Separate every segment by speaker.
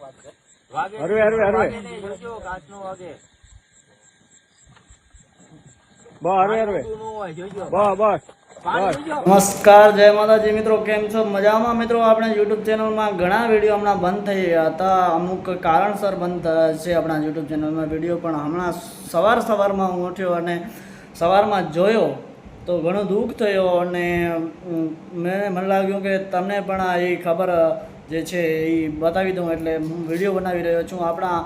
Speaker 1: હરવે હરવે હરવે બસ હરવે હરવે બસ
Speaker 2: નમસ્કાર, જય માતાજી મિત્રો, કેમ છો? મજામાં મિત્રો. આપણે યુટ્યુબ ચેનલમાં ઘણા વિડીયો હમણાં બંધ થઈ ગયા હતા, અમુક કારણસર બંધ થયા છે આપણા યુટ્યુબ ચેનલમાં વિડીયો. પણ હમણાં સવારમાં હું ઉઠ્યો અને સવારમાં જોયો તો ઘણું દુઃખ થયો અને મને લાગ્યું કે તમને પણ આ એ ખબર જે છે એ બતાવી દઉં, એટલે હું વિડીયો બનાવી રહ્યો છું. આપણા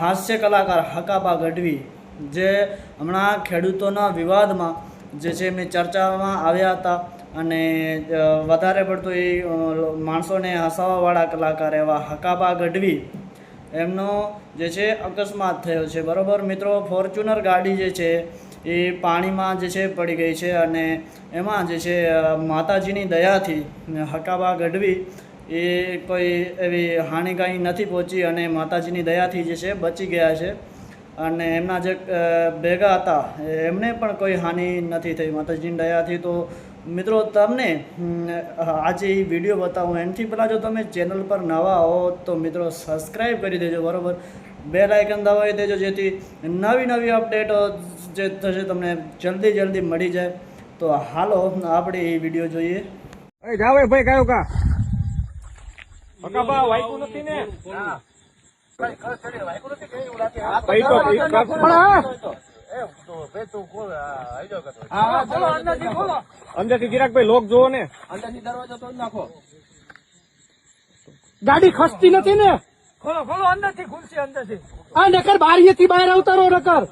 Speaker 2: હાસ્ય કલાકાર હકાબા ગઢવી, જે હમણાં ખેડૂતોના વિવાદમાં જે છે એમની ચર્ચામાં આવ્યા હતા અને વધારે પડતું એ માણસોને હસાવવાવાળા કલાકાર એવા હકાબા ગઢવી, એમનો જે છે અકસ્માત થયો છે. બરાબર મિત્રો, ફોર્ચ્યુનર ગાડી જે છે એ પાણીમાં જે છે પડી ગઈ છે અને એમાં જે છે માતાજીની દયાથી હકાબા ગઢવી એ કોઈ એવી હાનિ કાંઈ નથી પહોંચી અને માતાજીની દયાથી જે છે બચી ગયા છે. અને એમના જે ભેગા હતા એમને પણ કોઈ હાનિ નથી થઈ માતાજીની દયાથી. તો મિત્રો, તમને આજે એ વિડીયો બતાવું એનાથી પહેલાં જો તમે ચેનલ પર નવા હો તો મિત્રો સબસ્ક્રાઈબ કરી દેજો, બરાબર. બેલ આઇકન દબાવી દેજો, જેથી નવી અપડેટો જે થશે તમને જલ્દી મળી જાય. તો હાલો આપણે એ વિડીયો જોઈએ.
Speaker 1: જાવ ભાઈ, કયો કા હકાબા વાઈકું નથી ને? અંદરથી ચિરાગભાઈ લોક જોવો ને, અંદરથી દરવાજો તોડ નાખો.
Speaker 3: ગાડી ખસતી નથી ને?
Speaker 1: ખોલો અંદરથી ખુલશે, અંદરથી.
Speaker 3: આ નકર બારીએથી બહાર અવતારો નકર.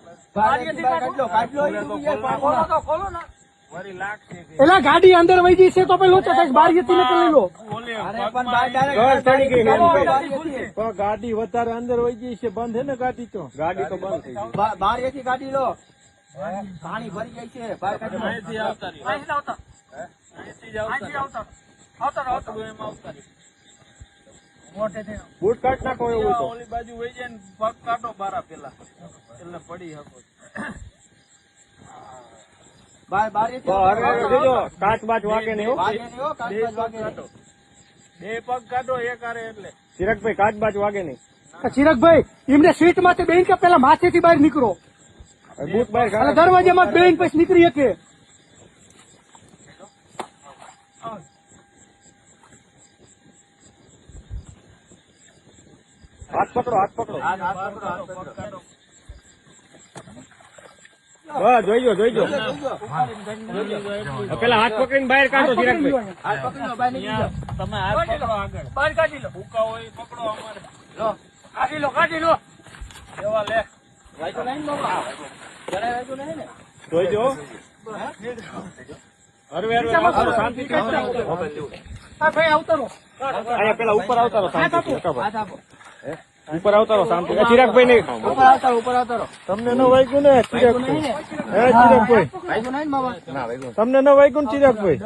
Speaker 1: ખોલો ને.
Speaker 3: એલા ગાડી અંદર વહી ગઈ છે તો પેલો તો બારીએથી નકર લઈ લો.
Speaker 1: ગાડી વધારે અંદર વહી ગઈ છે, બંધ હે ને ગાડી? તો ગાડી તો બંધ થઈ ગઈ.
Speaker 2: બારીએથી ગાડી લો, પાણી ભરી જાય છે.
Speaker 1: બૂટ કાઢ નાખો એવું તો. ઓલી બાજુ વહી જાય ને પગ કાઢો બારા પેલા, એટલે પડી શકો. કાચ બાચ વાગે નહીં. બે પગ કાઢો એક આરે, એટલે ચિરાગભાઈ કાચ બાચ વાગે નહીં.
Speaker 3: ચિરાગભાઈ, એમને સીટ માંથી બેન કે પેલા માથેથી બહાર નીકળો,
Speaker 1: બૂટ બહાર કાઢો.
Speaker 3: દરવાજામાં બેન પછી નીકળી શકે.
Speaker 1: હાથ પકડો. બસ જોઈજો. પેલા હાથ પકડીને બહાર કાઢો ચિરાગભાઈ. તમે હાથ પકડો, આગળ બહાર કાઢી લો. ભૂકા હોય પકડો, અમારે કાઢી લો. એવા લે જોઈજો. હરવે શાંતિ.
Speaker 3: ભાઈ અવતારો,
Speaker 1: અહીંયા પેલા ઉપર આવતારો શાંતિ. ઉપર આવતારો શાંતિ. ચિરાગભાઈ નહીં,
Speaker 2: ઉપર આવતારો.
Speaker 1: તમને ન વાગ્યું ને ચિરાગભાઈ? હે ચિરાગભાઈ, તમને ન વાગ્યું ને ચિરાગભાઈ?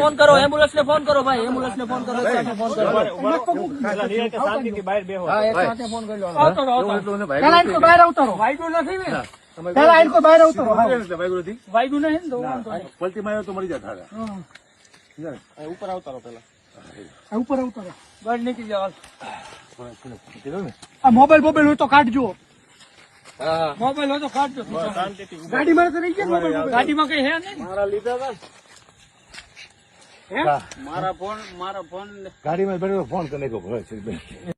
Speaker 2: ફોન કરો, એમ્બ્યુલન્સ ને ફોન કરો ભાઈ, એમ્બ્યુલન્સ ને ફોન કરો.
Speaker 1: શાંતિથી બહાર બેહો.
Speaker 3: બહાર અવતારો. વાગ્યું નથી ને? પેલા આઈને બહાર અવતારો. વાગ્યું નહીં ને?
Speaker 4: પલટી માર્યો તો મરી જાય.
Speaker 1: ઉપર આવતારો પેલા.
Speaker 3: ઉપર અવતારો.
Speaker 2: બહાર નીકળી જાવ.
Speaker 3: આ મોબાઈલ હોય તો કાઢજો.
Speaker 2: મોબાઈલ હોય તો કાઢજો.
Speaker 3: ગાડીમાં તો રહી ગયા.
Speaker 2: ગાડીમાં કઈ હે નહીં.
Speaker 1: મારા લીધા હતા
Speaker 2: મારા ફોન
Speaker 4: ગાડીમાં ફોન કરી નાખ્યો.